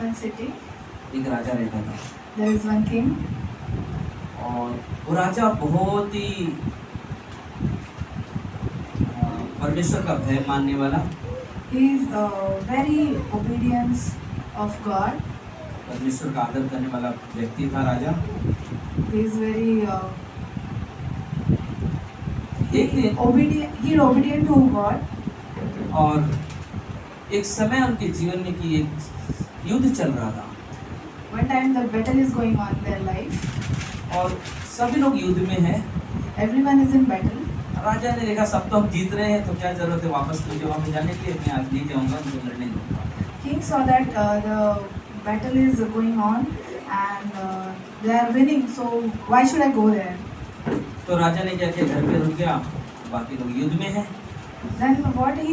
one city, एक राजा रहता था there is one king, और वो राजा बहुत ही परमेश्वर का भय मानने वाला, he is very obedience of God. परमेश्वर का आदर करने वाला व्यक्ति था राजा। He is very एक दिन he is obedient to God. और एक समय उनके जीवन में कि एक युद्ध चल रहा था One time the battle is going on in their life. और सभी लोग युद्ध में हैं। Everyone is in battle. राजा ने देखा सब तो हम जीत रहे हैं, तो क्या जरूरत है वापस मुझे वहाँ पे जाने की, मैं आज नहीं जाऊँगा, मुझे लड़ने दूँगा। King saw that the battle is going on and they are winning, so why should I go there? तो राजा ने क्या किया, घर पे रुक गया, बाकी लोग युद्ध में हैं। Then what he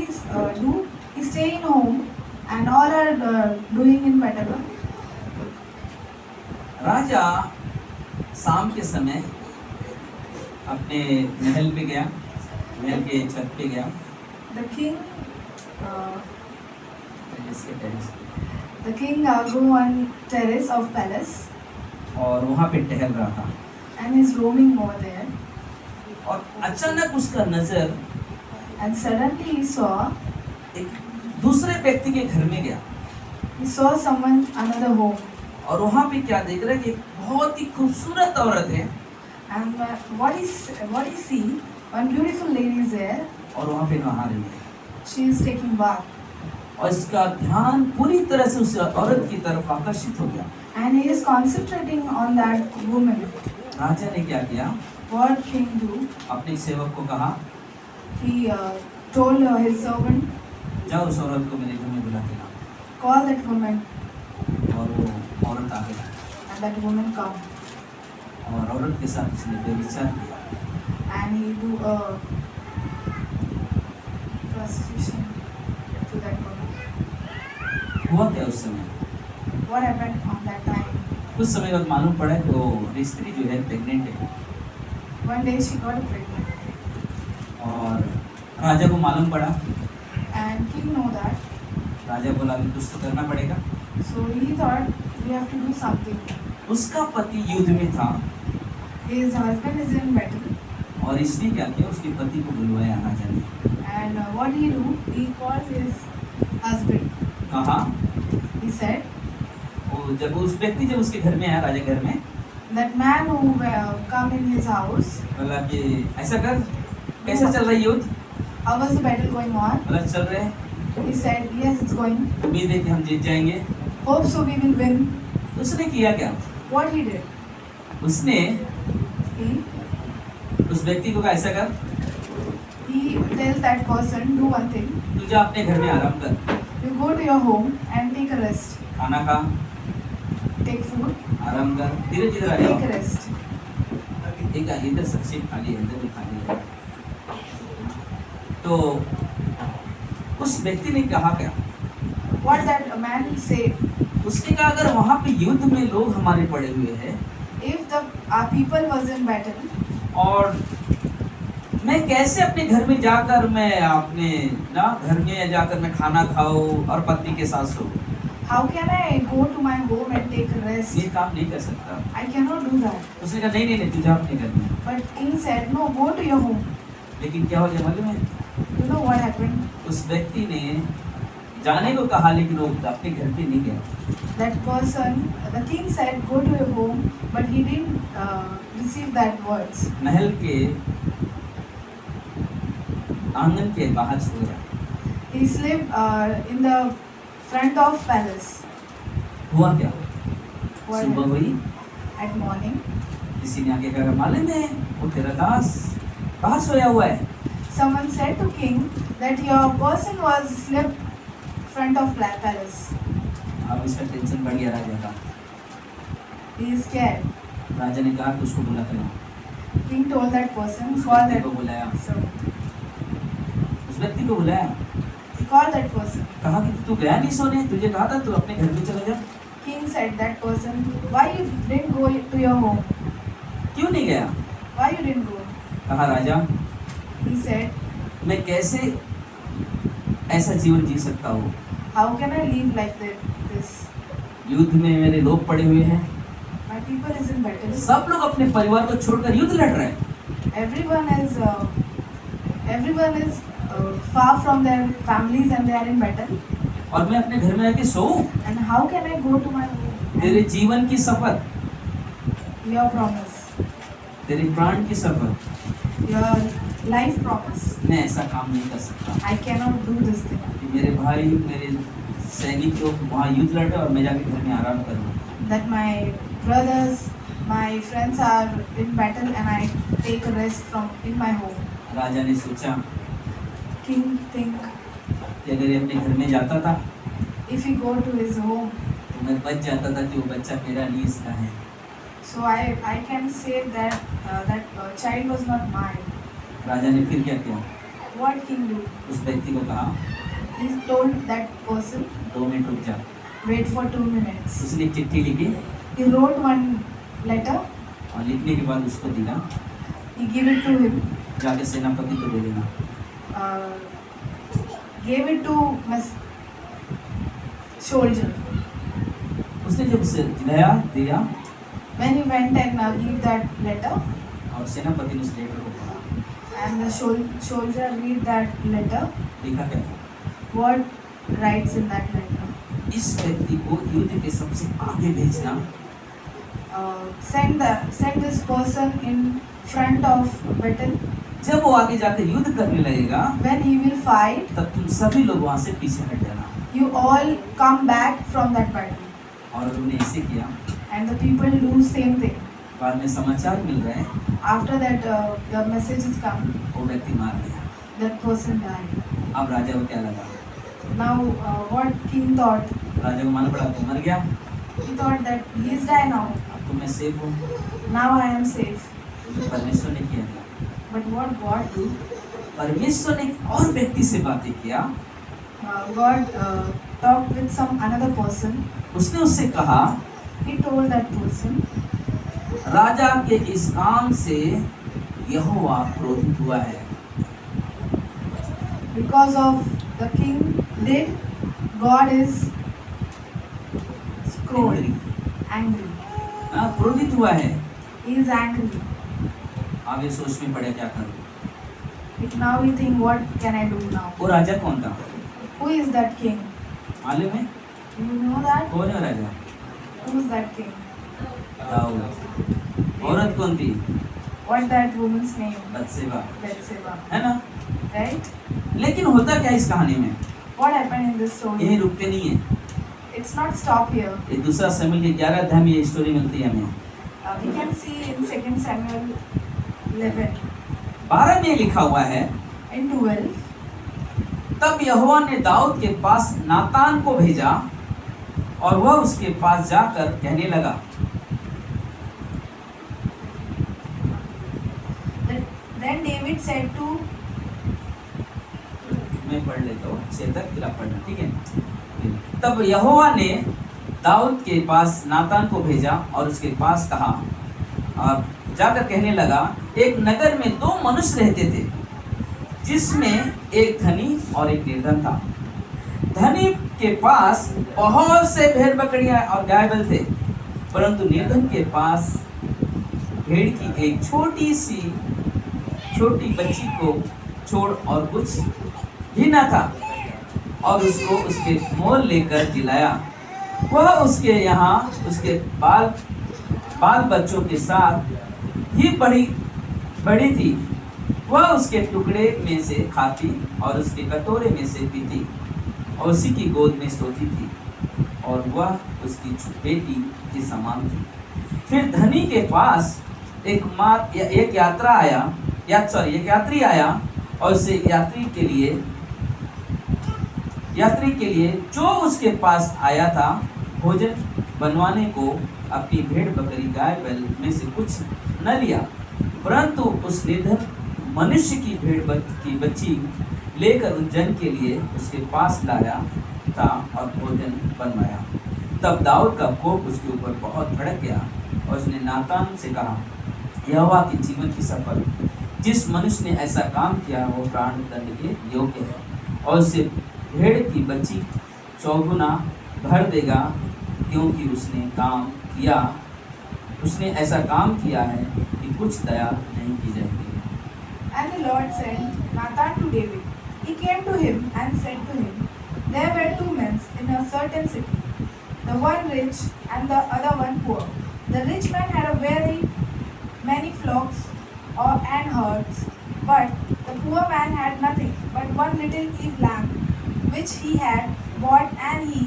do? He stay in home and all are doing in battle. राजा शाम के समय अपने महल पे गया, महल के छत पे गया, The king, इसके टेरेस पे, the king go on terrace of palace और वहाँ पे टहल रहा था and is roaming over there. और अचानक उसका नजर And suddenly he saw एक दूसरे व्यक्ति के घर में गया someone another home. और वहाँ पे क्या देख रहा है कि बहुत ही खूबसूरत औरत है And what he see? One beautiful lady is there. और वहाँ पे नहा रही है She is taking bath. और इसका ध्यान पूरी तरह से उस औरत की तरफ आकर्षित हो गया। And he is concentrating on that woman. राजा ने क्या किया, What king do? अपने सेवक को कहा, He told his servant, जाओ उस औरत को मेरे घर में बुला के लाओ। call that woman, और वो औरत आ गई and that woman come. और औरत के साथ उसने व्यभिचार किया। And he do prostitution to that woman. हुआ क्या उस समय, What happened on that time? कुछ समय बाद मालूम पड़ा कि वो स्त्री जो है प्रेग्नेंट है। One day she got pregnant. और राजा को मालूम पड़ा, And king know that. राजा बोला अभी कुछ तो करना पड़ेगा। So he thought we have to do something. उसका पति युद्ध में था His husband is in battle. और इसने क्या किया, उसके पति को बुलवाया राजा ने। And what he do? He called his husband. कहा, He said, वो जब उस व्यक्ति जब उसके घर में आया, राजा घर में, that man who come in his house, बोला कि ऐसा कर, कैसा चल रहा है युद्ध? how was the battle going on? बोला चल रहे हैं, He said, yes, it's going. उम्मीद है कि हम जीत जाएंगे। Hope so we will win. उसने किया क्या, What he did? उसने He उस व्यक्ति को कहा ऐसा कर, tells that person, do one thing. तू जा अपने घर में आराम कर, You go to your home and take a rest. खाना खा, Take food, आराम कर, धीरे धीरे आ take जाओ। a rest. एक इधर सब्जी खाली है, इधर भी खाली है। तो उस व्यक्ति ने कहा क्या, What that man said? उसने कहा अगर वहाँ पे युद्ध में लोग हमारे पड़े हुए हैं If the people was in battle, और मैं कैसे अपने घर में जाकर मैं अपने ना घर में जाकर मैं खाना खाऊं और पत्नी के साथ सोऊं, how can I go to my home and take a rest? ये काम नहीं कर सकता। I cannot do that. उसने कहा नहीं नहीं नहीं, तू जा अपने घर में। But king said, no, go to your home. लेकिन क्या हो गया मालूम है, You know what happened? उस व्यक्ति ने जाने को कहा लेकिन वो अपने घर पे नहीं गया। That person, the king said, go to your home, but he didn't receive that words. महल के आंगन के बाहर सो गया। He slept in the front of palace. हुआ क्या, What सुबह happened? हुई, At morning, किसी ने आके कहा मालूम है वो तेरा दास बाहर सोया हुआ है। someone said to king that your person was slept front of palace. अब इसका टेंशन बढ़ गया राजा का। He is scared. राजा ने कहा कि उसको बुला कर लाओ। King told that person, उस call व्यक्ति that को बुलाया, servant. उस व्यक्ति को बुलाया, He called that person. कहा कि तू गया नहीं सोने, तुझे कहा था तू अपने घर में चला जा। King said that person, why you didn't go to your home? क्यों नहीं गया? Why you didn't go? कहा राजा He said, मैं कैसे ऐसा जीवन जी सकता हूँ, how can I live like this? युद्ध में मेरे लोग पड़े हुए हैं, My people is in battle. सब लोग अपने परिवार को छोड़कर युद्ध लड़ रहे हैं, Everyone is far from their families and they are in battle. और मैं अपने घर में आके सोऊं? And how can I go to my home? तेरे जीवन की शपथ, Your promise, तेरे प्राण की शपथ, your life promise. मैं ऐसा काम नहीं कर सकता I cannot do this thing. कि मेरे भाई, मेरे सैनिक लोग वहाँ युद्ध लड़े और मैं जाके घर में आराम करूँ। That my brothers, my friends are in battle and I take a rest from in my home. राजा ने सोचा King think कि अगर ये अपने घर में जाता था if he go to his home, तो मैं बच जाता था कि वो बच्चा मेरा नहीं, इसका है। so I can say that child was not mine. राजा ने फिर क्या किया? What king do? उस व्यक्ति को कहा, He told that person, 2 minute रुक जा। wait for 2 minutes. उसने एक चिट्ठी लिखी He wrote one letter. और लिखने के बाद उसको दिया, He gave it to him. जाके सेनापति को दे देना। Gave it to soldier. उसने जब उसे दिया When he went and gave that letter, और सेनापति ने उस लेटर को पढ़ा, and the soldier read that letter, लिखा क्या था? what writes in that letter? इस व्यक्ति को युद्ध के सबसे आगे भेजना, Send this person in front of battle. जब वो आगे जाकर युद्ध करने लगेगा When he will fight, तब तुम सभी लोग वहाँ से पीछे हट जाना। you all come back from that battle. और उन्होंने ऐसे किया। And the people do same thing. बाद में समाचार मिल रहे हैं, After that, the messages come. वो व्यक्ति मार गया। That person died. अब राजा को क्या लगा? Now, what king thought? राजा को मालूम पड़ा तो मर गया, He thought that he is died now. अब तो मैं सेफ हूँ। Now I am safe. तो परमेश्वर ने किया क्या? But what God do? परमेश्वर ने एक और व्यक्ति से बातें किया। God talked with some another person. उसने उससे कहा, He told that person, राजा के इस काम से यहोवा क्रोधित हुआ है। because of the king did, God is scrolling, angry. हाँ, क्रोधित हुआ है। He is angry. अब ये सोच में पड़े क्या करूं? If now we think, what can I do now? वो राजा कौन था? Who is that king? मालूम है? You know that? कौन है राजा? Who is that king? Dawood. औरत कौन थी? What that woman's name? बत्सेबा, Bathsheba. है ना? Right? लेकिन होता क्या है इस कहानी में? What happened in this यही story? रुकते नहीं है। It's not stop here. ये दूसरा शमूएल के 11 अध्याय में ये स्टोरी मिलती है हमें। We can see in 2 Samuel 11 12 में लिखा हुआ है, and 12. तब यहोवा ने दाऊद के पास नातान को भेजा और वह उसके पास जाकर कहने लगा। Then David said to, मैं पढ़ लेता हूँ 6 तक, फिर आप पढ़ना, ठीक है? तब यहोवा ने दाऊद के पास नातान को भेजा और उसके पास कहा और जाकर कहने लगा, एक नगर में 2 मनुष्य रहते थे, जिसमें एक धनी और एक निर्धन था। धनी के पास बहुत से भेड़ बकरियां और गाय बैल थे, परंतु निर्धन के पास भेड़ की एक छोटी बच्ची को छोड़ और कुछ भी न था, और उसको उसके मोल लेकर जिलाया। वह उसके यहाँ उसके बाल बच्चों के साथ ही बड़ी थी। वह उसके टुकड़े में से खाती और उसके कटोरे में से पीती और उसी की गोद में सोती थी, और वह उसकी बेटी के समान थी। फिर धनी के पास एक यात्री आया और उसे यात्री के लिए जो उसके पास आया था भोजन बनवाने को अपनी भेड़ बकरी गाय बैल में से कुछ न लिया, परंतु उस निर्धन मनुष्य की भेड़ की बच्ची लेकर उस जन के लिए उसके पास लाया था और भोजन बनवाया। तब दाऊद का कोप उसके ऊपर बहुत भड़क गया और उसने नातान से कहा, यहोवा की जीवन की शपथ, जिस मनुष्य ने ऐसा काम किया वो प्राण दंड के योग्य है, और उसे भेड़ की बच्ची 4 गुना भर देगा क्योंकि उसने ऐसा काम किया है कि कुछ दया नहीं की जाएगी। And the Lord sent Nathan to David. He came to him and said to him, there were two men in a certain city, the one rich and the other one poor. The rich man had a very many flocks and herds, but the poor man had nothing but one little ewe lamb, which he had bought, and he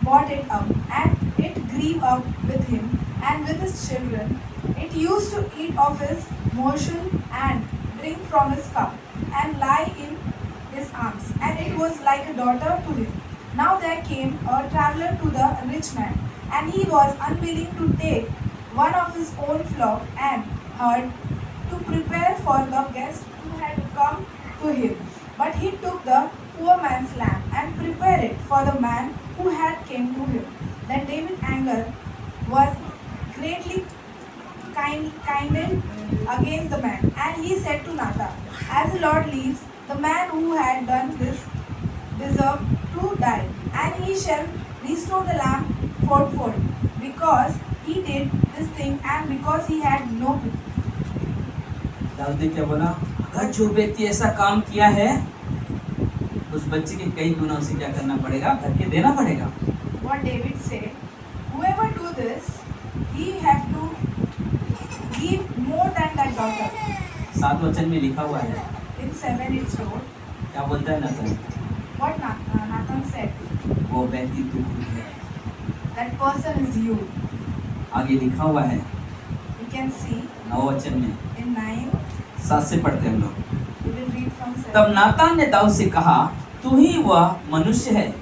brought it up, and it grew up with him and with his children. It used to eat of his morsel and drink from his cup, and lie in his arms, and it was like a daughter to him. Now there came a traveler to the rich man, and he was unwilling to take one of his own flock and herd to prepare for the guest who had come to him. But he took the poor man's lamb and prepared it for the man who had came to him. Then David's anger was greatly kindled against the man, and he said to Nathan, as the Lord lives, the man who had done this deserved to die, and he shall restore the lamb fourfold, because he did this thing and because he had no pity. Dawood ने क्या बोला? अगर जो व्यक्ति ऐसा काम किया है, उस बच्चे के कई गुना उसे क्या करना पड़ेगा? करके देना पड़ेगा। What David said, whoever do this, he have to give more than that daughter. 7 वचन में लिखा हुआ है। In 7 it's wrote. क्या बोलता है नाथन? What Nathan said. वो व्यक्ति तू खुद है। That person is you. आगे लिखा हुआ है। You can see. 9 वचन में। In 9. 7 से पढ़ते हैं हम लोग। We will read from 7. तब नातान ने दाऊद से कहा, तू ही वह मनुष्य है।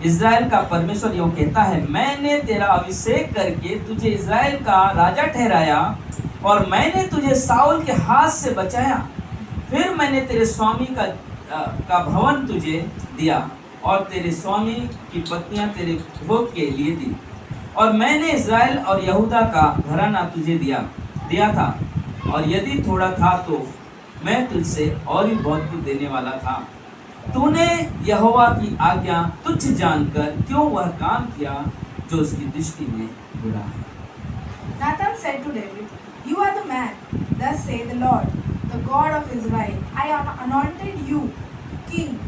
इज़राइल का परमेश्वर यूँ कहता है, मैंने तेरा अभिषेक करके तुझे इज़राइल का राजा ठहराया, और मैंने तुझे साउल के हाथ से बचाया। फिर मैंने तेरे स्वामी का भवन तुझे दिया, और तेरे स्वामी की पत्नियां तेरे भोग के लिए दी, और मैंने इज़राइल और यहूदा का घराना तुझे दिया था, और यदि थोड़ा था तो मैं तुझसे और भी बहुत कुछ देने वाला था। तूने यहोवा की आज्ञा तुच्छ जानकर क्यों वह काम किया जो उसकी दृष्टि में बुरा है? Nathan said to David, you are the man, thus saith the Lord, the God of Israel. I anointed you king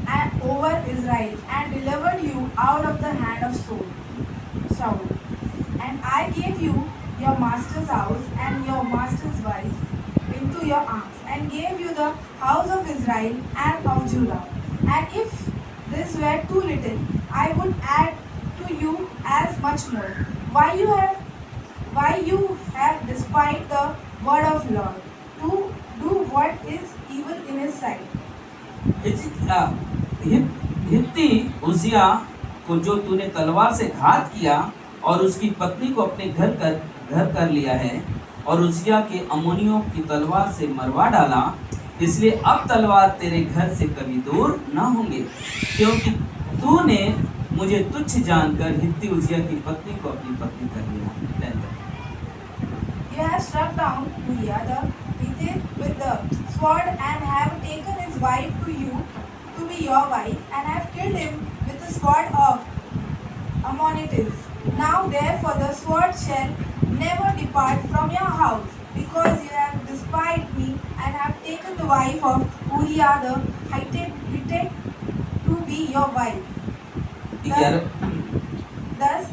over Israel, and delivered you out of the hand of Saul. And I gave you your master's house and your master's wife into your arms, and gave you the house of Israel and of Judah. And if this were too little, I would add to you as much more. Why you have despised the word of Lord, to do what is evil in his sight. हित्ती उजिया को जो तूने तलवार से घात किया, और उसकी पत्नी को अपने घर कर लिया है, और उजिया के अम्मोनियों की तलवार से मरवा डाला, इसलिए अब तलवार तेरे घर से कभी दूर न होंगे, क्योंकि तूने मुझे तुच्छ जानकर हित्ती उजिया की पत्नी को अपनी पत्नी कर लिया। You have struck down Uriah the Hittite with the sword, and have taken his wife to be your wife, and have killed him with the sword of Ammonites. Now therefore the sword shall never depart from your house, because you have despised me, and have taken the wife of Uriah the Hittite to be your wife. Thus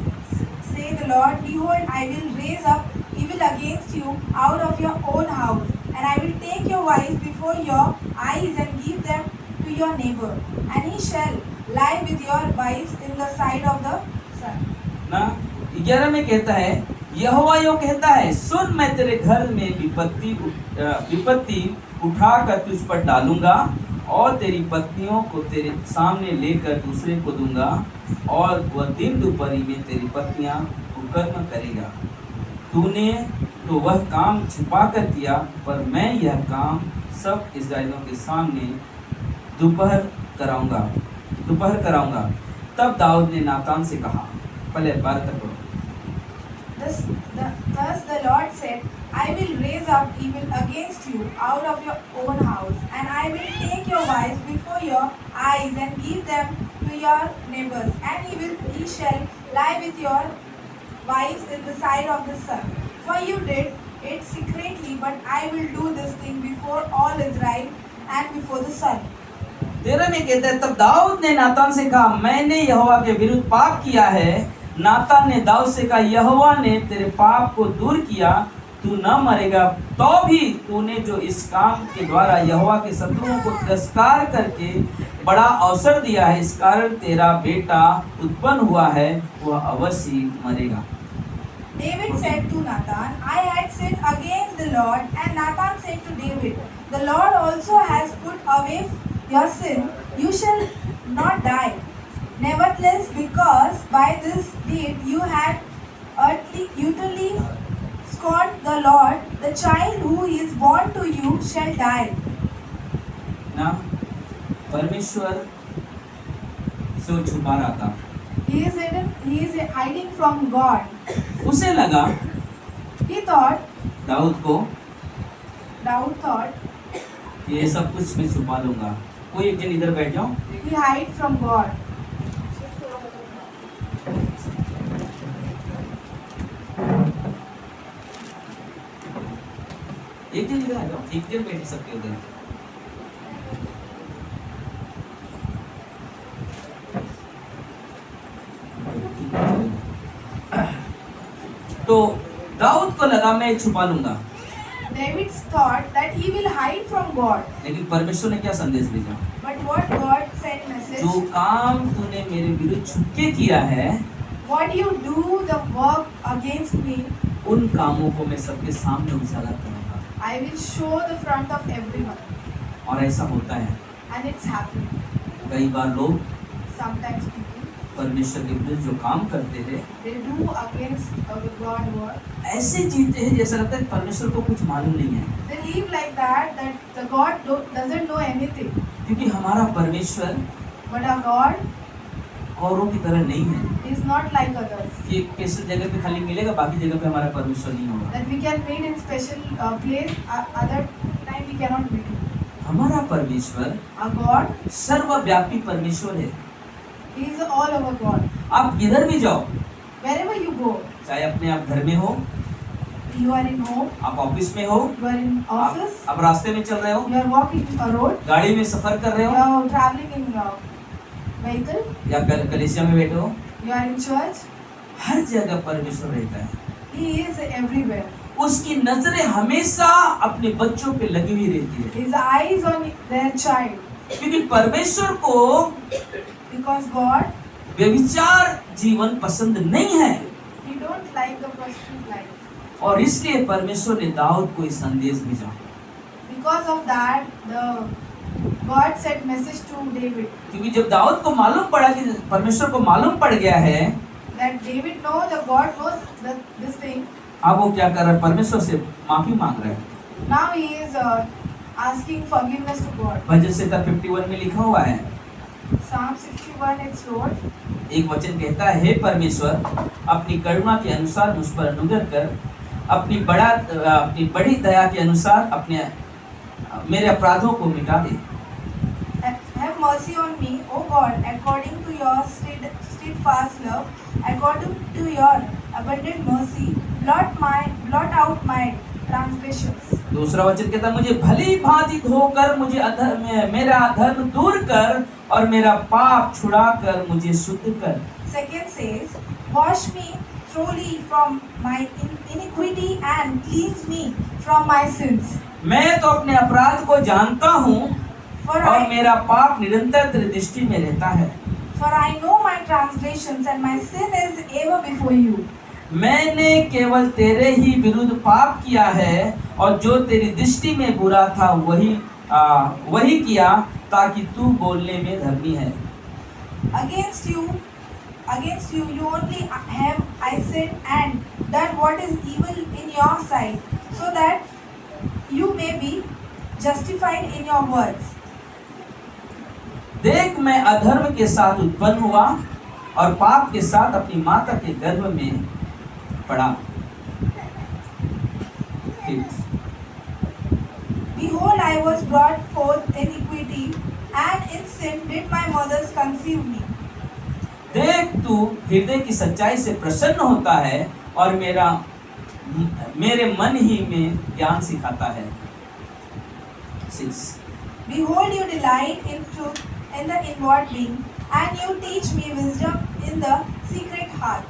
say the Lord, behold, I will raise up evil against you out of your own house, and I will take your wives before your eyes, and give them to your neighbor, and he shall lie with your wives in the sight of the sun. ना 11 में कहता है, यहोवा यूँ कहता है, सुन, मैं तेरे घर में विपत्ति उठाकर तुझ पर डालूंगा, और तेरी पत्नियों को तेरे सामने लेकर दूसरे को दूंगा, और वह दिन दोपहरी में तेरी पत्नियां कुकर्म करेगा। तूने तो वह काम छुपा कर किया, पर मैं यह काम सब इस्राएलियों के सामने दोपहर कराऊंगा। तब दाऊद ने नातान से कहा, पहले 12 तक पढ़ो। Thus the Lord said, I will raise up evil against you out of your own house, and I will take your wives before your eyes, and give them to your neighbors, and he shall lie with your wives in the sight of the sun. For you did it secretly, but I will do this thing before all Israel and before the sun. 13 में कहता है, तब दाऊद ने नातान से कहा, मैंने यहोवा के विरुद्ध पाप किया है। नातान ने दाऊद से कहा, यहोवा ने तेरे पाप को दूर किया, तू न मरेगा। तो भी तूने जो इस काम के द्वारा यहोवा के शत्रुओं को तिरस्कार करके बड़ा अवसर दिया है, इस कारण तेरा बेटा उत्पन्न हुआ है, वह अवश्य मरेगा। David said to Nathan, I had sinned against the Lord, and Nathan said to David, the Lord also has put away your sin, you shall not die. Nevertheless, because by this deed you had utterly scorned the Lord, the child who is born to you shall die. ना परमेश्वर से छुपा रहा था। He is hiding from God. उसे लगा, He thought, Dawood Daud thought, कि ये सब कुछ मैं छुपा लूंगा। कोई एक जन इधर बैठ जाओ। he hide from God. एक दिन इधर आ जाओ, एक दिन बैठ सकते हो उधर। तो दाऊद को लगा मैं छुपा लूंगा, David thought that he will hide from God. लेकिन परमेश्वर ने क्या संदेश भेजा? But what God sent message, जो काम तूने मेरे विरुद्ध छुपके किया है, what you do the work against me, उन कामों को मैं सबके सामने उजागर करूंगा। I will show the front of everyone. और ऐसा होता है। And it's happening. कई बार लोग Sometimes people, परमेश्वर के विरुद्ध जो काम करते हैं, they do against the God word. ऐसे जीते हैं जैसा लगता है परमेश्वर को कुछ मालूम नहीं है। They live like that the God doesn't know anything. क्योंकि हमारा परमेश्वर But our God औरों की तरह नहीं है is not like others. कि एक स्पेशल जगह पे खाली मिलेगा, बाकी जगह पे हमारा परमेश्वर नहीं होगा। That we can meet in special place, other time we cannot meet him. हमारा परमेश्वर Our God, सर्वव्यापी परमेश्वर है। He is all over God. आप किधर भी जाओ, Wherever you go, चाहे अपने आप घर में हो, you are in home, आप ऑफिस में हो, you are in office, आप रास्ते में चल रहे हो, you are walking a road, गाड़ी में सफर कर रहे you हो, are traveling in your vehicle, या कलीसिया में बैठे हो, you are in church. हर जगह परमेश्वर रहता है। He is everywhere. उसकी नजरें हमेशा अपने बच्चों पे लगी हुई रहती है, His eyes on their child. क्योंकि परमेश्वर को Because God, व्यभिचार जीवन पसंद नहीं है। He don't like the prostitute life. और इसलिए परमेश्वर ने दाऊद को इस संदेश भेजा। Because of that, God sent message to David. क्योंकि जब दाऊद को मालूम पड़ा कि परमेश्वर को मालूम पड़ गया है, That David know that God knows this thing. अब वो क्या कर रहा है? परमेश्वर से माफी मांग रहा है। Now he is asking forgiveness to God. भजन संहिता 51 में लिखा हुआ है, Psalm 61 it's wrote, एक वचन कहता है, हे परमेश्वर, अपनी करुणा के अनुसार मुझ पर अनुग्रह कर, अपनी बड़ी दया के अनुसार अपने मेरे अपराधों को मिटा दे। Have mercy on me, O God, according to your steadfast love, according to your abundant mercy, blot out my transgressions. दूसरा वचन कहता है, मुझे भली भांति धोकर मुझे मेरा अधर्म दूर कर और मेरा पाप छुड़ा कर मुझे शुद्ध कर। Second says, wash me thoroughly from my iniquity and cleanse me from my sins. मैं तो अपने अपराध को जानता हूँ For और मेरा पाप निरंतर तेरी दृष्टि में रहता है। I know my transgressions and my sin is ever before you. मैंने केवल तेरे ही विरुद्ध पाप किया है और जो तेरी दृष्टि में बुरा था वही किया, ताकि तू बोलने में धर्मी है। Against you you only have I sinned and done what is evil in your sight, so that you may be justified in your words. देख, मैं अधर्म के साथ उत्पन्न हुआ और पाप के साथ अपनी माता के गर्भ में पड़ा। Behold, I was brought forth in iniquity, and in sin did my mothers conceive me. देख तू हृदय की सच्चाई से प्रसन्न होता है और मेरे मन ही में ज्ञान सिखाता है। 6 Behold, you delight in truth in the inward being, and you teach me wisdom in the secret heart.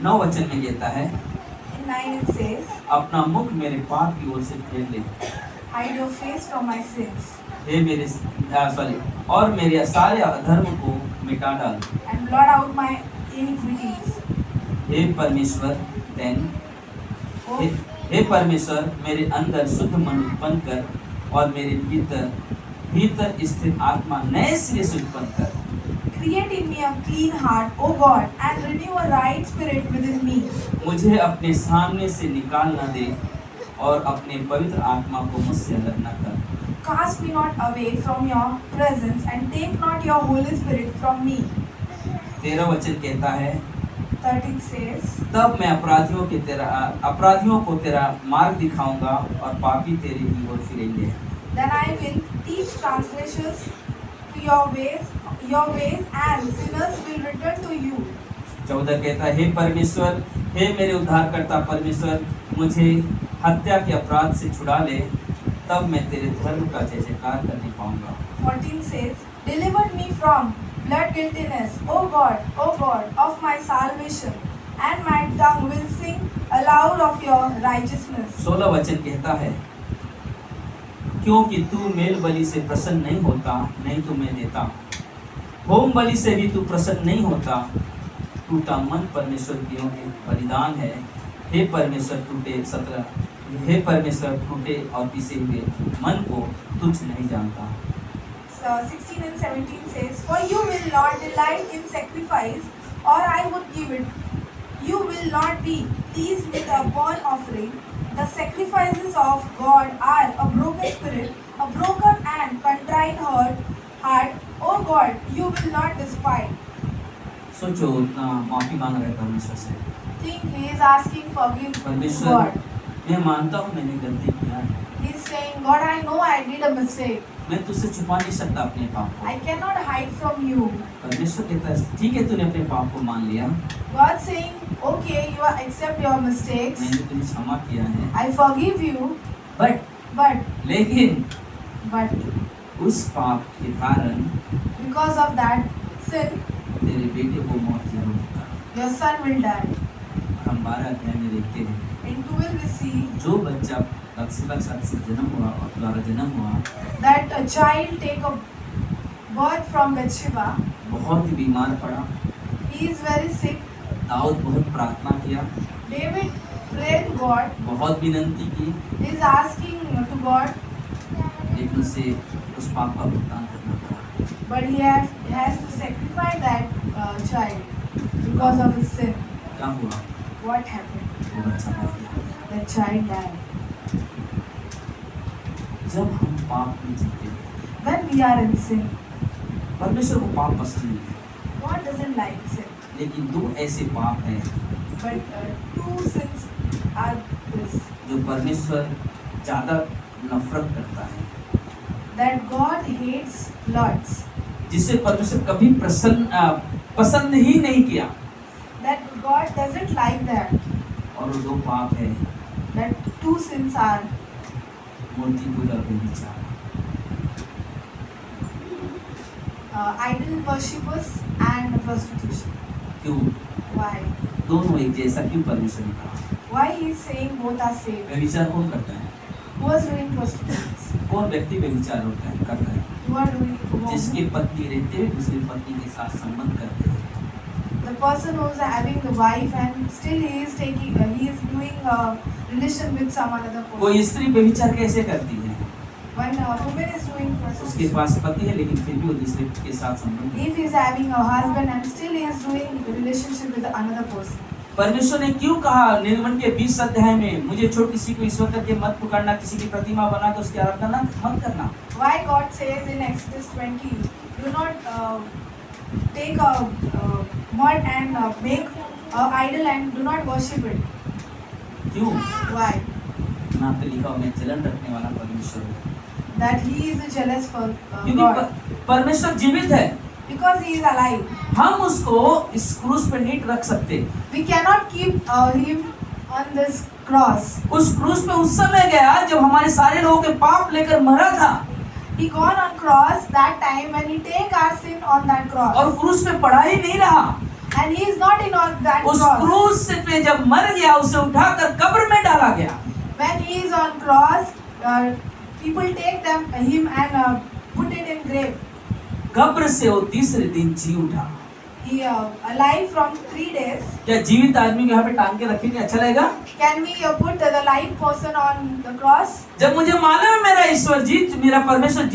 9 वचन में कहता है, In 9 it says, अपना मुख मेरे पाप की ओर से फेर ले, hide your face from my sins, और मेरे सारे अधर्म को मिटा डाल। and blot out my iniquities. हे परमेश्वर 10 Oh, हे परमेश्वर मेरे अंदर शुद्ध मन उत्पन्न कर और मेरे भीतर स्थित आत्मा नए सिरे से उत्पन्न कर। create in me a clean heart, O God, and renew a right spirit within me. मुझे अपने सामने से निकाल न दे और अपने पवित्र आत्मा को मुझसे अलग न कर। Cast me not away from your presence, and take not your Holy Spirit from me. 13 वचन कहता है, 13 says, तब मैं अपराधियों को तेरा मार्ग दिखाऊंगा और पापी तेरे ही ओर फिरेंगे। Then I will teach transgressors to your ways, and sinners will return to you. 14 कहता है, हे परमेश्वर, हे मेरे उद्धारकर्ता परमेश्वर, मुझे हत्या के अपराध से छुड़ा ले, तब मैं तेरे धर्म का जय जयकार करने पाऊंगा। 14 says, deliver me from blood guiltiness, O God of my salvation, and my tongue will sing aloud of your righteousness. 16 वचन कहता है, क्योंकि तू मेल बलि से प्रसन्न नहीं होता, नहीं तो मैं देता। होम बलि से भी तू प्रसन्न नहीं होता। टूटा मन परमेश्वर की योग्य बलिदान है। हे परमेश्वर टूटे और पिसे हुए मन को तुझ नहीं जानता। So 16 and 17 says, for you will not delight in sacrifice, or I would give it. You will not be pleased with a burnt offering. The sacrifices of God are a broken spirit, a broken and contrite heart. O God, you will not despise. सोचो, उतना माफी मांग रहे परमेश्वर से। Think he is asking forgiveness to परमेश्वर, God. मैं मानता हूँ मैंने गलती किया है। He is saying, God, I know I did a mistake. मैं तुझसे छुपा नहीं सकता अपने पाप को। I cannot hide from you. परमेश्वर कहता है, ठीक है, तूने अपने पाप को मान लिया, God saying, okay, you accept your mistakes. मैंने तुझे क्षमा किया है, I forgive you. लेकिन But उस पाप के कारण because of that sin, तेरे बेटे को मौत जरूर होगा। your son will die. हम 12 अध्याय में देखते हैं, In 12 we see जो बच्चा बत्सबा से जन्म हुआ और द्वारा जन्म हुआ, that a child take a birth from Bathsheba. बहुत ही बीमार पड़ा। He is very sick. Dawood बहुत प्रार्थना किया, David prayed to God. बहुत विनंती की, He is asking to God, लेकिन उसे उस पाप का भुगतान करना पड़ा। but he has to sacrifice that child because of his sin. क्या हुआ? What happened? वो बच्चा मर गया। The child died. जब हम पाप में जीते हैं, When we are in sin, परमेश्वर को पाप पसंद नहीं है, God doesn't like sin. लेकिन 2 ऐसे पाप हैं But 2 sins are this, जो परमेश्वर ज़्यादा नफरत करता है, that God hates lots, जिसे परमेश्वर कभी पसंद ही नहीं किया। that God doesn't like that. और वो 2 पाप है, That 2 sins are मूर्ति पूजा और व्यभिचार। idol worshippers and prostitution. क्यों? Why? दोनों एक जैसा क्यों परमेश्वर ने कहा? Why he is saying both are same? व्यभिचार कौन करता है? Who is doing prostitution? कौन व्यक्ति व्यभिचार करता है? Who are doing जिसकी पत्नी रहते हुए दूसरी पत्नी के साथ संबंध करते हैं। the person who is having the wife and still he is doing a relation with some other person. कोई स्त्री व्यभिचार कैसे करती है? When a woman is doing उसके prostitution, पास पति है लेकिन फिर भी वो दूसरे के साथ संबंध है। if he is having a husband and still he is doing a relationship with another person. परमेश्वर ने क्यों कहा निर्गमन के 20 अध्याय में, मुझे छोड़ किसी को ईश्वर करके मत पुकारना, किसी की प्रतिमा बना तो उसकी आराधना मत करना। Why God says in Exodus 20, do not take a mud and make an idol and do not worship it. क्यों? Why? यहाँ पे लिखा हो, मैं जलन रखने वाला परमेश्वर हूँ। That he is a jealous for क्योंकि God. परमेश्वर जीवित है, because he is alive. हम उसको इस क्रूस पे नहीं रख सकते। We cannot keep him on this cross. उस क्रूस पे उस समय गया जब हमारे सारे लोगों के पाप लेकर मरा था, He gone on cross that time when he take our sin on that cross. और क्रूस पे पड़ा ही नहीं रहा। And he is not in on that उस cross. क्रूस से पे जब मर गया, उसे उठाकर कब्र में डाला गया। When he is on cross, people take him and put it in grave. कब्र से वो तीसरे दिन जी उठा। He alive from 3 days. क्या जीवित आदमी को यहाँ पे टांग के रखेंगे अच्छा लगेगा? Can we put the live person on the cross? जब मुझे मालूम है मेरा ईश्वर मेरा परमेश्वर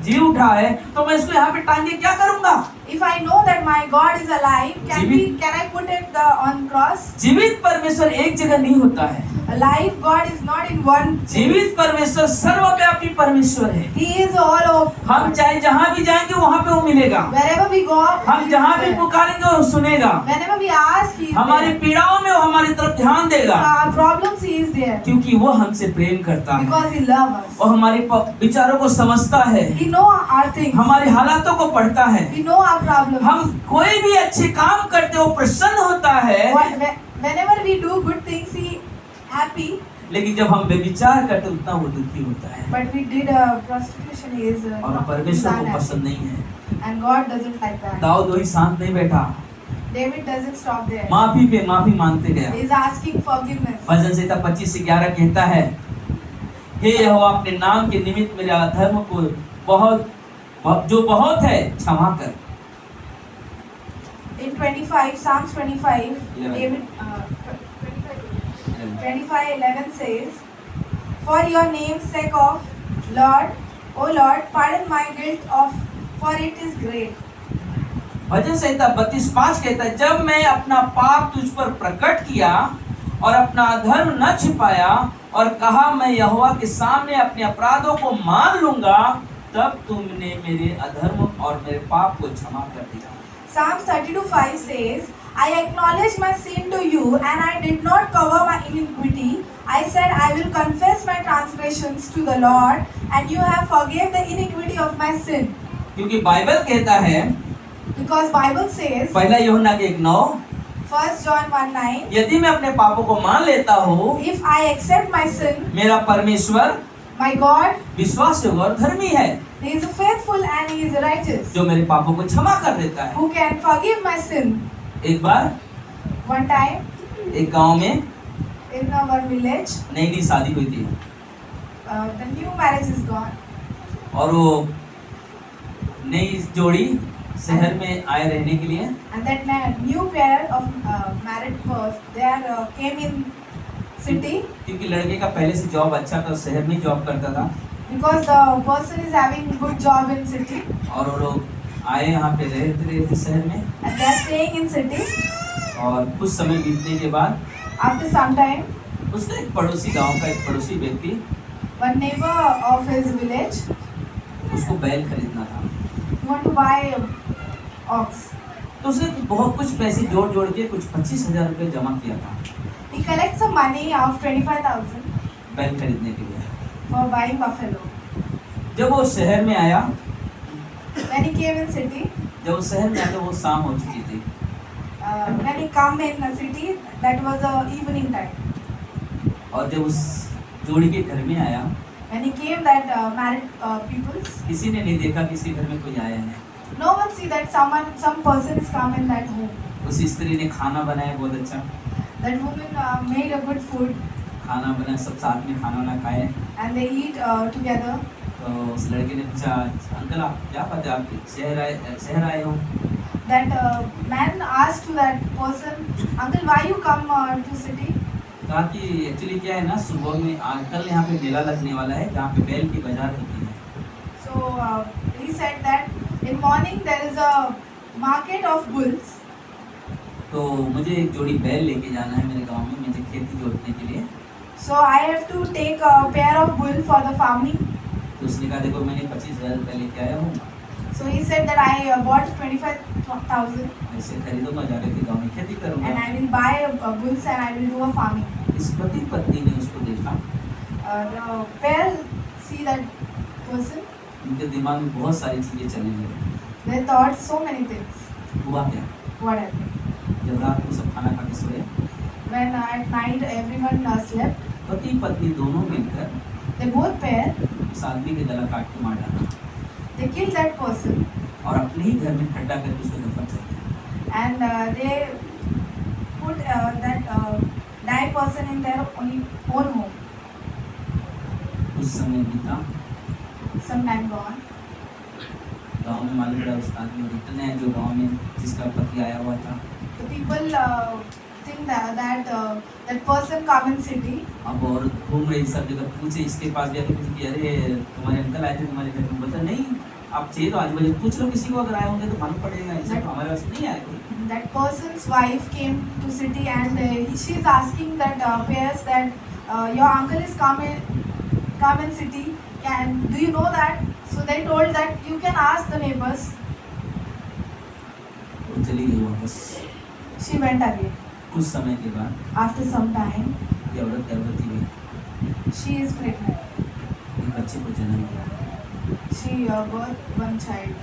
जी उठा है, तो मैं इसको यहाँ पे टांग के क्या करूँगा? If I know that my God is alive, जीवित- can I put it on cross? जीवित परमेश्वर एक जगह नहीं होता है। Alive God is not in one. जीवित परमेश्वर सर्वव्यापी परमेश्वर है। He is all over. हम चाहे जहाँ भी जाएंगे वहाँ पे वो मिलेगा। Wherever we go, हम he जहाँ is भी there. पुकारेंगे वो सुनेगा। Whenever we ask, he is हमारी there. पीड़ाओं में वो हमारी तरफ ध्यान देगा, Our problems, he is there. क्योंकि वो हमसे प्रेम करता है Because he loves us. और हमारे विचारों को समझता है, He know our things. हमारी हालातों को पढ़ता है। We know our problems. हम कोई भी अच्छे काम करते वो प्रसन्न होता है, Whenever we do good things, he happy. लेकिन जब हम व्यभिचार करते उतना वो दुखी होता है But we did prostitution, he is और not परमेश्वर को unhappy. पसंद नहीं है। And God doesn't like that. Dawood वही शांत नहीं बैठा, David doesn't stop there. माफी पे माफी मांगते गया। He is asking forgiveness. भजन संहिता 25-11 कहता है, हे यहोवा अपने नाम के निमित्त मेरे अधर्म को जो बहुत है क्षमा कर। In 25, Psalms 25, 11. David 25:11 says, "For your name's sake of Lord, O Lord, pardon my guilt for it is great." भजन संहिता 32:5 कहता है, जब मैं अपना पाप तुझ पर प्रकट किया और अपना अधर्म न छिपाया और कहा मैं यहोवा के सामने अपने अपराधों को मान लूंगा, तब तुमने मेरे अधर्म और मेरे पाप को क्षमा कर दिया। Psalms 32:5 says, "I acknowledged my sin to you, and I did not cover my iniquity. I said, I will confess my transgressions to the Lord, and you have forgave the iniquity of my sin." क्योंकि Bible कहता है, Because Bible says, पहला यूहन्ना के 1:9, 1 John 1:9, यदि मैं अपने पापों को मान लेता हूँ, "If I accept my sin, मेरा परमेश्वर my God, विश्वासयोग्य और धर्मी है, He is faithful and He is righteous, जो मेरे पापों को क्षमा कर देता है। who can forgive my sin." एक बार One time, एक गांव में in our village, नई शादी हुई थी the new marriage is gone, और वो नई जोड़ी शहर में आए रहने के लिए, and that new pair of married couples, they came in city क्योंकि लड़के का पहले से जॉब अच्छा था, शहर में जॉब करता था, because the person is having good job in city, और वो लोग आए यहाँ पे रहते थे शहर में। and they are staying in city. और कुछ समय बीतने के बाद After some time, उसका एक पड़ोसी, गांव का एक पड़ोसी व्यक्ति, one neighbor of his village उसको बैल खरीदना था, want to buy ox. तो उसने बहुत कुछ पैसे जोड़ जोड़ के कुछ 25,000 रुपये जमा किया था He collects some money of 25,000 बैल खरीदने के लिए। for buying buffalo. जब वो शहर में आया, When he came in city, जब वो शहर में आया तो वो शाम हो चुकी थी, when he come in the city, that was evening time. और जब उस जोड़ी के घर में आया, When he came, that married peoples, किसी ने नहीं देखा किसी घर में कोई आया है। no one see that some person is come in that home. उस स्त्री ने खाना बनाया बहुत अच्छा, That woman made a good food, खाना बनाया, सब साथ में खाना ना खाए। and they eat together. तो उस लड़के ने पूछा, अंकल आप क्या बात है, आप शहर आए हो? That man asked to that person, "Uncle, why you come to city?" कहा कि एक्चुअली क्या है ना, सुबह में कल यहाँ पे मेला लगने वाला है जहाँ पे बैल की बाजार होती है। So he said that in morning there is a market of bulls. तो मुझे एक जोड़ी बैल लेके जाना है मेरे गांव में, मुझे खेती जोतने के लिए। So I have to take a pair of bull for the farming. तो उसने कहा देखो मैंने 25,000 रुपये लेके आया हूँ, So he said that I bought 25,000 ऐसे खरीदूंगा, जाकर के गाँव में खेती and करूँगा। I will buy bulls and I will do a farming. इस पति पत्नी ने उसको देखा The pair see that person उनके दिमाग में बहुत सारी चीजें चलने लगी। They thought so many things. हुआ क्या? What happened? जब रात को सब खाना खा के सोए, When at night everyone slept, पति पत्नी दोनों मिलकर they both pair, उस आदमी के गला काट के मार डाला they killed that person और अपने ही घर में खड्डा करके उसको दफन कर दिया। and they put that die person in their own home. उस समय बीता, Some time gone, गांव में मालूम पड़ा उस आदमी रिटर्न है जो गांव में जिसका पति आया हुआ था। the people think that person come in city. अब और घूम रही सब जगह, पूछे इसके पास भी आके पूछे कि अरे तुम्हारे अंकल आए थे तुम्हारे घर में, बोलता नहीं आप चाहिए तो आजू बाजू पूछ लो किसी को, अगर आए होंगे तो मालूम पड़ेगा, ऐसा तो हमारे पास नहीं आए कोई। That person's wife came to city and she's asking that pairs that your uncle is come in city. Do you know that? So they told that you can ask the neighbors. वो चली गई वापस। She went again. कुछ समय के बाद After some time, ये औरत गर्भवती हुई, she is pregnant. एक बच्चे को जन्म दिया। She birthed one child.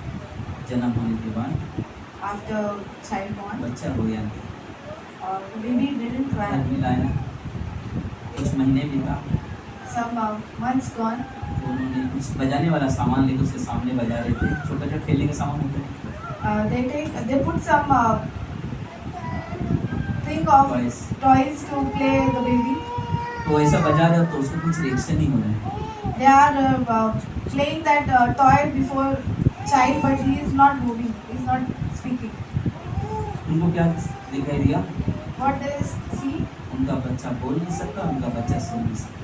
जन्म होने के बाद After child born, बच्चा रोया नहीं, baby didn't cry. घर में लाया, कुछ महीने बीता, Some months gone, तो उन्होंने कुछ बजाने वाला सामान लेकर उसके सामने बजा रहे थे, छोटा छोटा खेलने का सामान होता है, they put some thing of Toys. toys to play the baby. तो ऐसा बजा रहे हो तो उसको कुछ रिएक्शन नहीं हो रहा है। They are playing that toy before child, but he is not moving, he is not speaking. उनको क्या दिखाई दिया? What they see? उनका बच्चा बोल नहीं सकता, उनका बच्चा सुन नहीं सकता।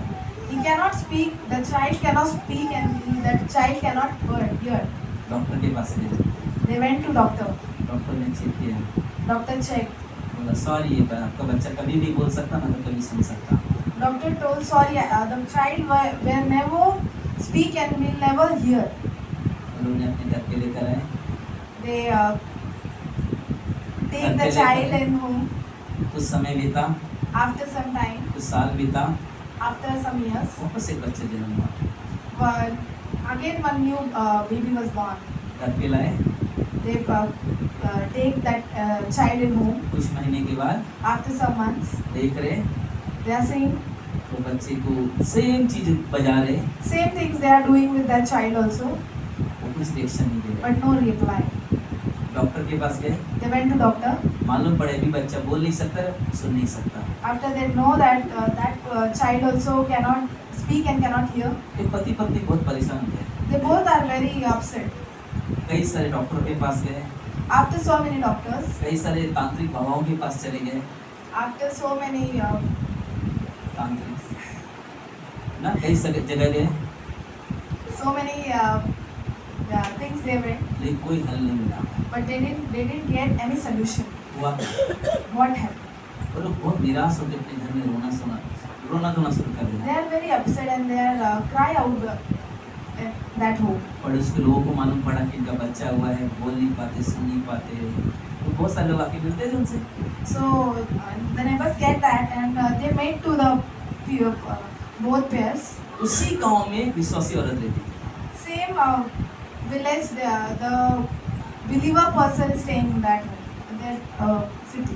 He cannot speak, the child cannot speak, and that child cannot hear. Doctor के पास गए, They went to doctor. Doctor ने चेक किया, Doctor checked. बोला सॉरी ये आपका बच्चा कभी नहीं बोल सकता ना तो कभी सुन सकता। Doctor told sorry, the child will never speak and will never hear. उन्होंने अपने घर पे लेकर आए, They take the child in home. कुछ समय बीता, After some time, कुछ साल बीता, after some years, वापस एक बच्चा जन्म हुआ, again one new baby was born. घर पे लाए, They take that child in home. कुछ महीने के बाद After some months, देख रहे they are saying वो बच्चे को सेम चीज बजा रहे, same things they are doing with that child also, वो कुछ रिएक्शन नहीं दे रहे। but no reply. डॉक्टर के पास गए, They went to doctor. मालूम पड़े भी बच्चा बोल नहीं सकता, सुन नहीं सकता। After they know that child also cannot speak and cannot hear, ये पति पत्नी बहुत परेशान हो गए, they both are very upset. कई सारे डॉक्टरों के पास गए, After so many doctors, कई सारे तांत्रिक बाबाओं के पास चले गए, after so many तांत्रिक ना कई जगह गए, so many things they went, लेकिन कोई हल नहीं मिला। but they didn't get any solution. हुआ What happened? वो लोग बहुत निराश होकर अपने घर में रोना धोना शुरू कर They दिया। are very upset and they are cry out at that home. पड़ोस के लोगों को मालूम पड़ा कि इनका बच्चा हुआ है, बोल नहीं पाते, सुन नहीं पाते, तो बहुत सारे लोग आके मिलते थे उनसे। So the neighbors get that and they made to the both pairs. उसी गांव में एक विश्वासी औरत रहती थी, Same village, the believer person is staying in that city.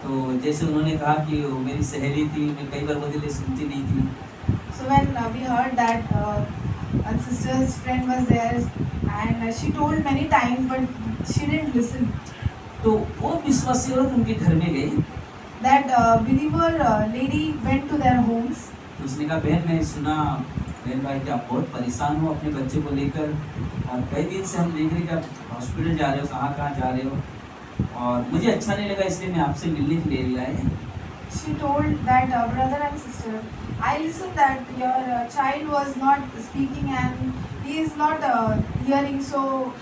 तो जैसे उन्होंने कहा कि वो मेरी सहेली थी, मैं कई बार बोली सुनती नहीं थी, So when we heard that a sister's friend was there and she told many times but she didn't listen. तो वो विश्वासी औरत उनके घर में गई, That believer lady went to their homes. तो उसने कहा बहन मैं सुना बहन भाई कि आप बहुत परेशान हो अपने बच्चे को लेकर, और कई दिन से हम देख रहे हैं कि आप हॉस्पिटल जा रहे हो, कहाँ कहाँ जा रहे हो, और मुझे अच्छा नहीं लगा इसलिए मैं आपसे मिलने के लिए आए। She told that brother and sister, I listened that your child was not speaking and he is not hearing. So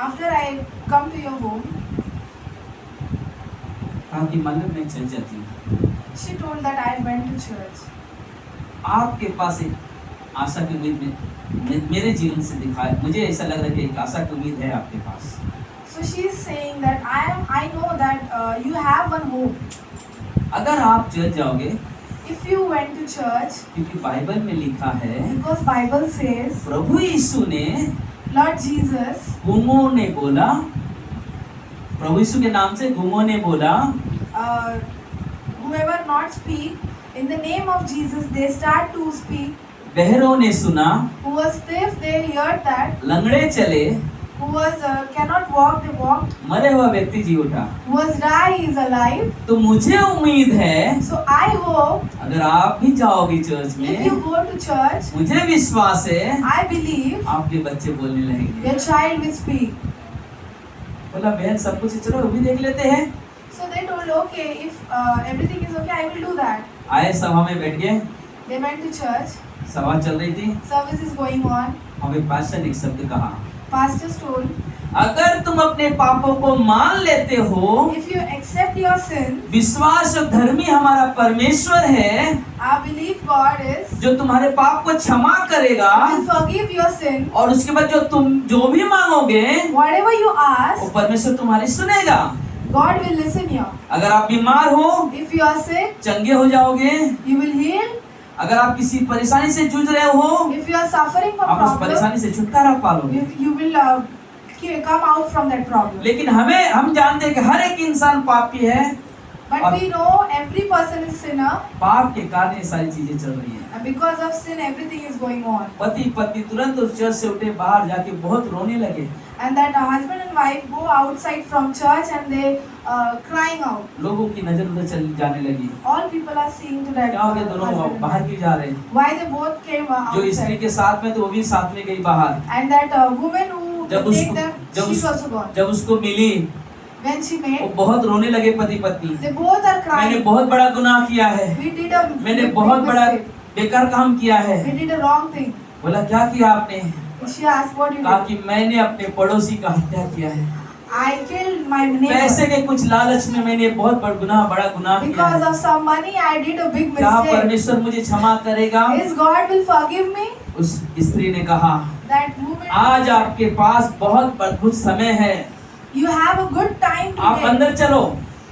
after I come to your home, कहा कि मालूम मैं चल जाती हूँ, she told that I went to church. आपके पास एक आशा की उम्मीद मेरे जीवन से दिखाए, मुझे ऐसा लग रहा है कि एक आशा की उम्मीद है आपके पास। So she is saying that I know that you have one hope. अगर आप चर्च जाओगे, If you went to church, क्योंकि बाइबल में लिखा है because Bible says प्रभु यीशु ने Lord Jesus, गुमो ने बोला, प्रभु यीशु के नाम से गुमो ने बोला, uh, whoever not speak, in the name of Jesus, they start to speak. बहरों ने सुना, Who was stiff, they heard that. लंगड़े चले, Who was cannot walk, they walked. मरे हुआ व्यक्ति जी उठा। Who was die, he is alive. तो मुझे उम्मीद है So I hope अगर आप भी जाओगे चर्च if you में, go to church, मुझे विश्वास है I believe आपके बच्चे बोलने लगेंगे। your child will speak. बोला बहन सब कुछ है, चलो वो भी देख लेते हैं। So they told, okay, if everything is okay, I will do that. आए सभा में बैठ गए, They went to church. सभा चल रही थी, Service is going on. हमें पास्टर ने एक शब्द कहा, Pastor told, अगर तुम अपने पापों को मान लेते हो, if you accept your sin, विश्वास और धर्मी हमारा परमेश्वर है I believe God is जो तुम्हारे पाप को क्षमा करेगा, will forgive your sin. और उसके बाद जो भी मांगोगे Whatever you वो ask, परमेश्वर तुम्हारी सुनेगा। God will listen you. अगर आप बीमार हो, If you are sick, चंगे हो जाओगे। you will heal. अगर आप किसी परेशानी से जूझ रहे हो, If you are suffering from आप उस problem, परेशानी से छुटकारा पालोगे। you will come out from that problem. लेकिन हम जानते हैं कि हर एक इंसान पापी है, But we know every person is sinner, पाप के कारण ये सारी चीजें चल रही हैं। and because of sin, everything is going on. पति पत्नी तुरंत उस चर्च से उठे, बाहर जाके बहुत रोने लगे। And that husband and wife go outside from church and they crying out. लोगों की नजर उधर चली जाने लगी। All people are seeing to that क्या हो गया, दोनों husband and बाहर wife. क्यों जा रहे हैं? Why they both came जो स्त्री outside. के साथ में तो वो भी साथ में गई बाहर। And that woman who जब take them, she's उसको also gone. जब उसको मिली, When she वो made, बहुत रोने लगे पति पत्नी। they both are मैंने crying. बहुत बड़ा गुनाह किया है, We did a मैंने big बहुत बड़ा mistake. बेकार काम किया है। We did a wrong thing. बोला क्या किया आपने? She asked, what you कहा did? कि मैंने अपने पड़ोसी का हत्या किया है। I killed my पैसे neighbor. के कुछ लालच में मैंने बहुत बड़ा गुनाह किया Because है। of some money, I did a big क्या mistake. परमेश्वर मुझे क्षमा करेगा? Is God will forgive me? उस स्त्री ने कहा, That woman, आज आपके पास बहुत अद्भुत समय है, you have a good time आप today. अंदर चलो,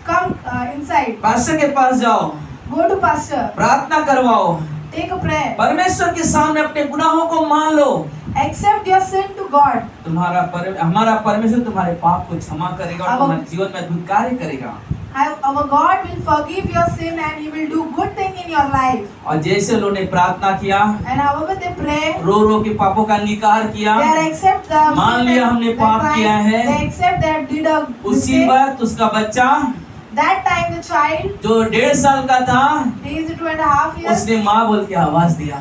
Come inside. पास्टर के पास जाओ, Go to pastor. प्रार्थना करवाओ, Take a prayer. परमेश्वर के सामने अपने गुनाहों को मान लो। Accept your sin to God. हमारा परमेश्वर तुम्हारे पाप को क्षमा करेगा और अब- तुम्हारे जीवन में अद्भुत कार्य करेगा। Our God will forgive your sin and He will do good thing in your life. और जैसे उन्होंने प्रार्थना किया, And however they pray, रो रो के पापों का अंगीकार किया, they accept the मान sin लिया and हमने the पाप crime. किया है। They accept they did a उसी mistake. वक्त उसका बच्चा That time the child, जो 1.5 साल का था, he is 2.5 years, उसने माँ बोल के आवाज दिया।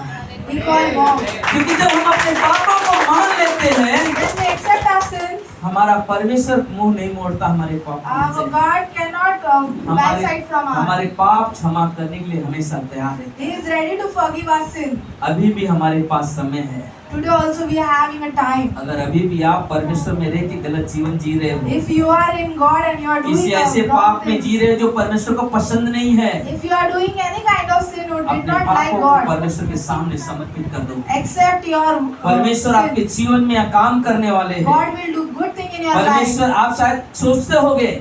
he called mom. क्योंकि जब हम अपने पापों को मान लेते हैं, When we accept our sins, हमारा परमेश्वर मुंह नहीं मोड़ता हमारे पापों our से। God cannot backside from us. हमारे पाप क्षमा करने के लिए हमेशा तैयार है। He is ready to forgive our sin. अभी भी हमारे पास समय है। Today also we are having a time. अगर अभी भी आप परमेश्वर में रह के गलत जीवन जी रहे हो, If you are in God and you are किसी doing ऐसे a wrong पाप में thing, जी रहे हो जो परमेश्वर को पसंद नहीं है, if you are doing any kind of sin who did अपने not like पापों को God, परमेश्वर के सामने समर्पित कर दो। accept your परमेश्वर आपके sin. जीवन में काम करने वाले हैं। God will do good thing in your life. परमेश्वर, आप शायद सोचते होगे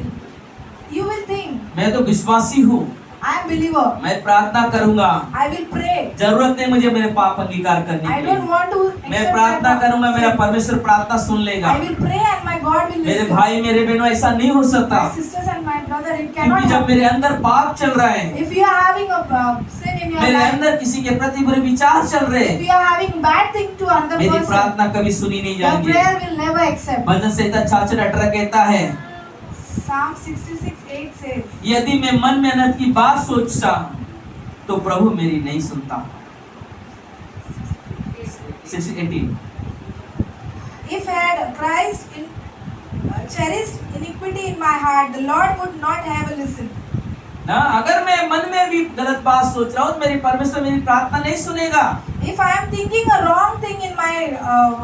You will think, मैं तो विश्वासी हूँ, I am believer. मैं प्रार्थना करूंगा, I will pray. जरूरत नहीं मुझे मेरे पाप अंगीकार करने I के don't लिए। want to मैं accept प्रार्थना my करूंगा, मेरा sin. परमेश्वर प्रार्थना सुन लेगा। I will pray and my God will मेरे listen. भाई मेरे बहनों, ऐसा नहीं हो सकता, My sisters and my brother, it cannot क्योंकि जब happen. मेरे अंदर पाप चल रहा है, If you are having a sin in your मेरे life, अंदर किसी के प्रति बुरे विचार चल रहे if हैं, you are having bad thing to another मेरी person, प्रार्थना कभी सुनी नहीं your जाएगी। prayer will never accept. भजन संहिता 66:18 कहता है, Psalm 66:8 says, यदि मैं मन में अनर्थ की बात सोचता तो प्रभु मेरी नहीं सुनता। 6:18 if had Christ cherished iniquity in my heart, the Lord would not have listened. ना, अगर मैं मन में भी गलत बात सोच रहा हूँ, मेरी परमेश्वर मेरी प्रार्थना नहीं सुनेगा। If I am thinking a wrong thing in my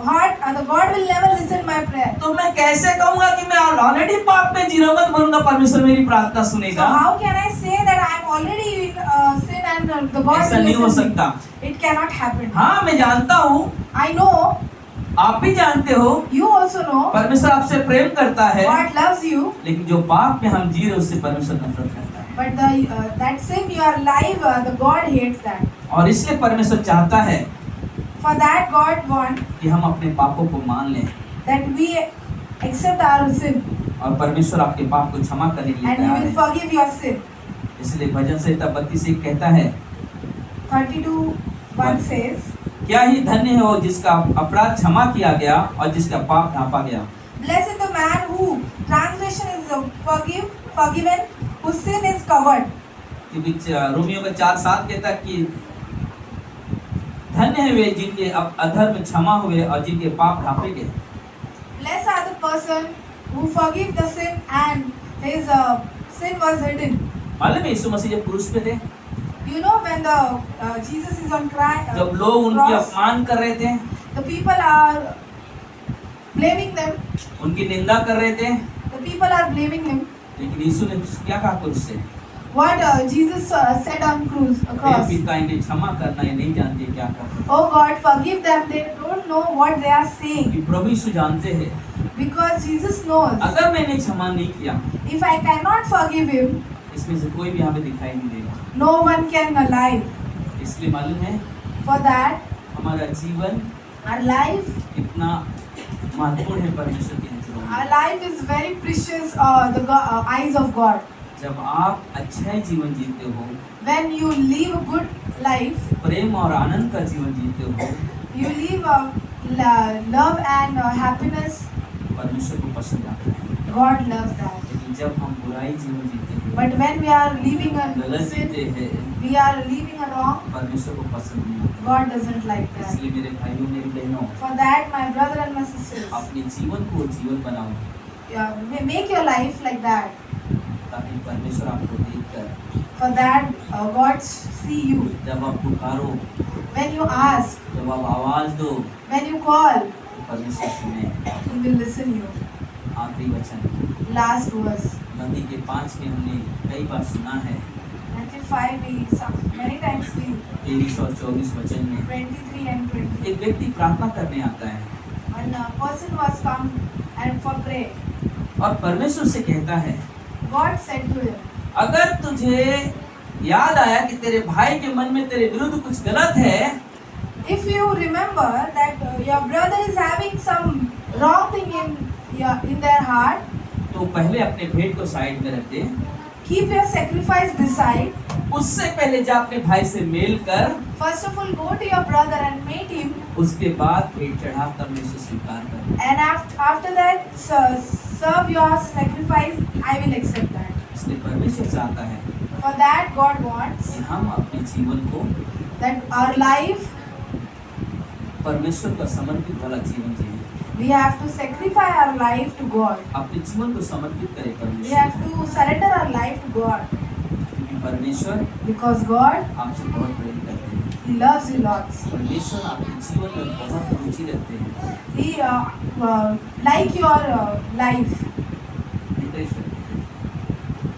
heart, the God will never listen my prayer. तो मैं कैसे कहूँगा कि मैं ऑलरेडी पाप में जी रहा हूँ, मत बोलूँगा परमेश्वर मेरी प्रार्थना So सुनेगा? how can I say that I am already in sin and the God ऐसा will नहीं हो listen me? सकता। It cannot happen. हाँ, मैं जानता हूँ, I know, आप भी जानते हो, you also know, परमेश्वर आपसे प्रेम करता है, God loves you, लेकिन जो पाप में हम जी रहे उससे परमेश्वर नफरत करता है। but that sin you are alive, the God hates that. और इसलिए परमेश्वर चाहता है For that God wants कि हम अपने पापों को मान लें। that we accept our sin और परमेश्वर आपके पाप को क्षमा करने के लिए and He तैयार will है। forgive your sin. इसलिए भजन संहिता 32 कहता है, 32:1 says, क्या ही धन्य है वो जिसका अपराध क्षमा किया गया और जिसका पाप ढांपा गया। blessed the man who transgression is forgiven, whose sin is covered. कि बीच रोमियो का 4:7 कहता है कि धन्य है वे जिनके अधर्म क्षमा हुए और जिनके पाप ढांपे गए। Blessed are the person who forgive the sin and his sin was hidden. मालूम है यीशु मसीह जब क्रूस पे थे, You know when the Jesus is on जब लोग उनकी cross, अपमान कर रहे थे, the people are blaming them. उनकी निंदा कर रहे थे, The people are blaming him. लेकिन यीशु ने क्या कहा क्रूस से? What Jesus said on hey cross. पिता इन्हें क्षमा करना, ये नहीं जानते क्या कर रहे हैं। Oh God, forgive them. They don't know what they are saying. कि प्रभु यीशु जानते हैं, Because Jesus knows. अगर मैंने क्षमा नहीं किया, If I cannot forgive him, इसमें से कोई भी हमें दिखाई नहीं देगा। no one can alive. इसलिए मालूम है For that, हमारा जीवन our life, कितना महत्वपूर्ण है परमेश्वर की नजरों में। our life is very precious. The eyes of God. जब आप अच्छा ही जीवन जीते हो, When you live a good life, प्रेम और आनंद का जीवन जीते हो, you live love and happiness. परमेश्वर को पसंद आता है। God loves that. लेकिन जब हम बुराई जीवन जीते हैं, But when we are living a गलत sin, जीते हैं, we are living a wrong. परमेश्वर को पसंद नहीं आता। God doesn't like that. इसलिए मेरे भाइयों मेरी बहनों, For that, my brother and my sisters, अपने जीवन को जीवन बनाओ, make your life like that. ताकि परमेश्वर आपको देखकर For that, God see you. जब आप पुकारो, When you ask, जब आप आवाज दो, when you call, तो परमेश्वर सुने। He will listen you. आखिरी वचन Last verse. नदी के 5 में हमने कई बार सुना है, Matthew 5, many times we 23 और 24 वचन में 23 and 20. एक व्यक्ति प्रार्थना करने आता है When a person was come and for pray, और परमेश्वर से कहता है, God said to him, अगर तुझे याद आया कि तेरे भाई के मन में तेरे विरुद्ध कुछ गलत है, if you remember that your brother is having some wrong thing in their heart, तो पहले अपने भेंट को साइड में रख दे, keep your sacrifice beside. उससे पहले जा अपने भाई से मेल कर, First of all, go to your brother and meet him, उसके बाद भेंट चढ़ा, तब मैं उसे स्वीकार कर। and after that, serve your sacrifice. I will accept that. इसलिए परमेश्वर चाहता है For that, God wants कि हम अपने जीवन को that our life, परमेश्वर का समर्पित वाला जीवन जिए। we have to sacrifice our life to God. अपने जीवन को समर्पित करें We have परमेश्वर, to surrender our life to God क्योंकि परमेश्वर because God, आपसे बहुत प्रेम करते हैं। He loves you lots. परमेश्वर आपके जीवन में बहुत रुचि रखते हैं, He like your life. Interest रखते हैं।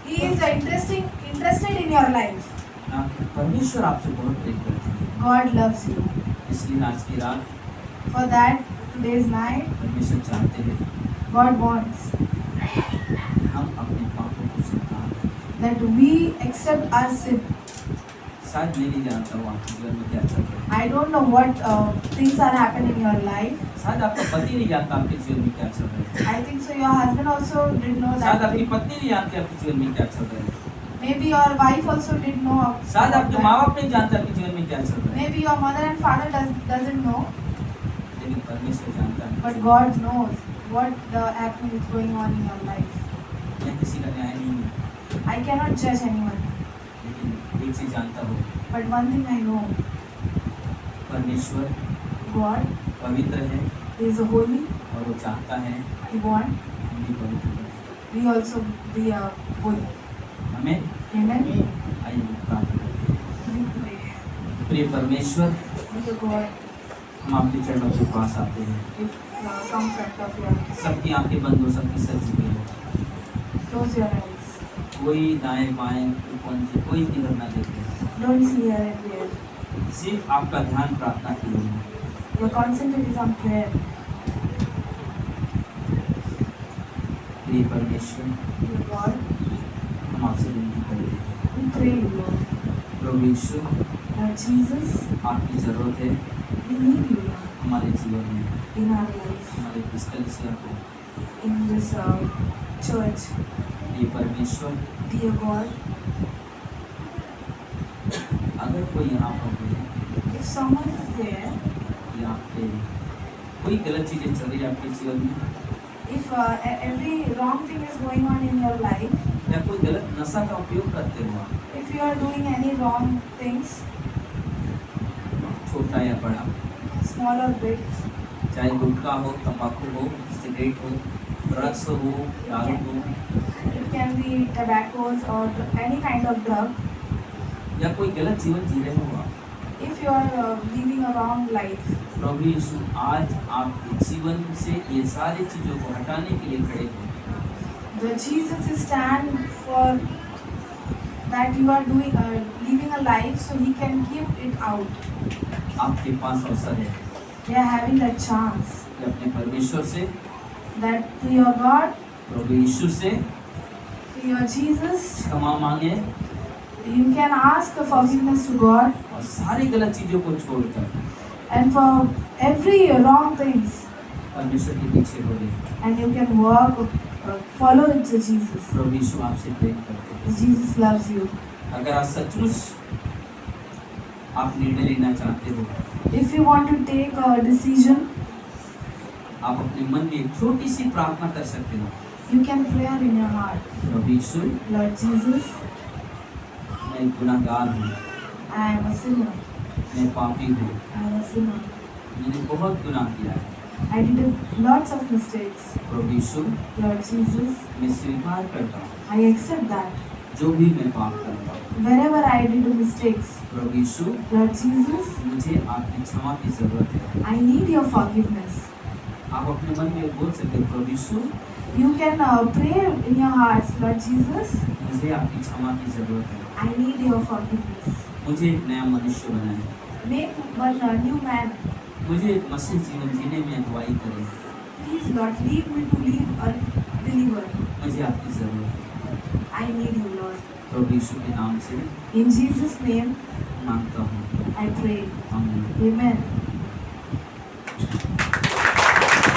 He is interested in your life. ना परमेश्वर आपसे बहुत प्रेम करते हैं। God loves you. इसलिए आज की रात For that, today's night, परमेश्वर चाहते हैं God wants कि हम अपने पापों को स्वीकार करें। that we accept our sin. शायद मैं नहीं जानता हूँ आपके जीवन में क्या चल रहा है, I don't know what things are happening in your life. शायद आपका पति नहीं जानता आपके जीवन में क्या चल रहा है, I think so. Your husband also did know शायद that. आपकी पत्नी नहीं जानती आपके जीवन में क्या चल रहा है, Maybe your wife also did know. शायद about आपके that. माँ बाप नहीं जानते आपके जीवन में क्या चल रहा है, Maybe your mother and father doesn't know, लेकिन परमेश्वर जानता है। but God knows what the happening is going on in your life. मैं किसी का न्याय नहीं हूँ, I cannot judge anyone, लेकिन एक चीज जानता हूँ, but one thing I know: परमेश्वर God पवित्र है is holy. और वो चाहता है He wants हम भी पवित्र बने। we also be holy. हमें Amen. आइए प्रार्थना करते हैं। We pray. प्रिय परमेश्वर, Dear God, हम आपके चरणों के पास आते हैं। if come front of your, सबकी आंखें बंद हो, सबकी सर झुके हो, close your eyes. कोई दाएं बाएं ऊपर नीचे कोई इधर ना देखे, Don't see here and there. सिर्फ आपका ध्यान प्रार्थना की हो। Your concentrate is on prayer. प्रिय परमेश्वर, Dear God, हम आपसे विनती करते हैं, we pray you, Lord. Prabhu Yeshu, Lord Jesus, आपकी जरूरत है, we need you, Lord. हमारे जीवन में, in our life, हमारे इस कलीसिया को, in this church. ये परमेश्वर, Dear God, अगर कोई यहाँ पर है, if someone is there, यहाँ पे कोई गलत चीजें चल रही है आपके जीवन में, if every wrong thing is going on in your life, या कोई गलत नशा का उपयोग करते हो आप, if you are doing any wrong things, छोटा या बड़ा, small or big, चाहे गुटखा हो, तंबाकू हो, सिगरेट हो, ड्रग्स हो, दारू हो, it can be tobaccos or any kind of drug. या कोई गलत जीवन जी रहे हो आप, If you are living a wrong life, प्रभु यीशु आज आपके जीवन से ये सारी चीजों को हटाने के लिए खड़े हो। the Jesus is stand for that you are doing living a life, so He can keep it out. आपके पास अवसर है They are having that chance कि अपने परमेश्वर से, that to your God, प्रभु यीशु से to your Jesus, क्षमा मांगे you can ask the forgiveness to God, और सारी गलत चीजों को छोड़कर and for every wrong things, परमेश्वर के पीछे हो गए। and you can walk, follow into Jesus. प्रभु यीशु आपसे प्रेम करते हैं। Jesus loves you. अगर आज सचमुच आप निर्णय लेना चाहते हो, If you want to take a decision, आप अपने मन में एक छोटी सी प्रार्थना कर सकते हो। you can pray in your heart. Prabhu Yeshu, Lord Jesus, मैं एक गुनाहगार हूँ, I am a sinner. मैं पापी हूँ, I am a sinner. मैंने बहुत गुनाह किया है। I did lots of mistakes. Prabhu Yeshu, Lord Jesus, मैं स्वीकार करता हूँ I accept that. जो भी मैं पाप करता हूँ। Wherever I did mistakes, Prabhu Yeshu, Lord Jesus, मुझे आपकी क्षमा की जरूरत है। I need your forgiveness. आप अपने मन में बोल सकते हो, प्रभु यीशु, You can pray in your hearts, Lord Jesus, मुझे आपकी क्षमा की जरूरत है। I need your forgiveness. मुझे एक नया मनुष्य बनाए, Make one new man. मुझे एक मसीह जीवन जीने में अगुवाई करें। Please, Lord, lead me to live a believer. मुझे आपकी जरूरत है। I need you, Lord. प्रभु यीशु के नाम से In Jesus' name, मांगता हूँ, I pray. आमीन। Amen.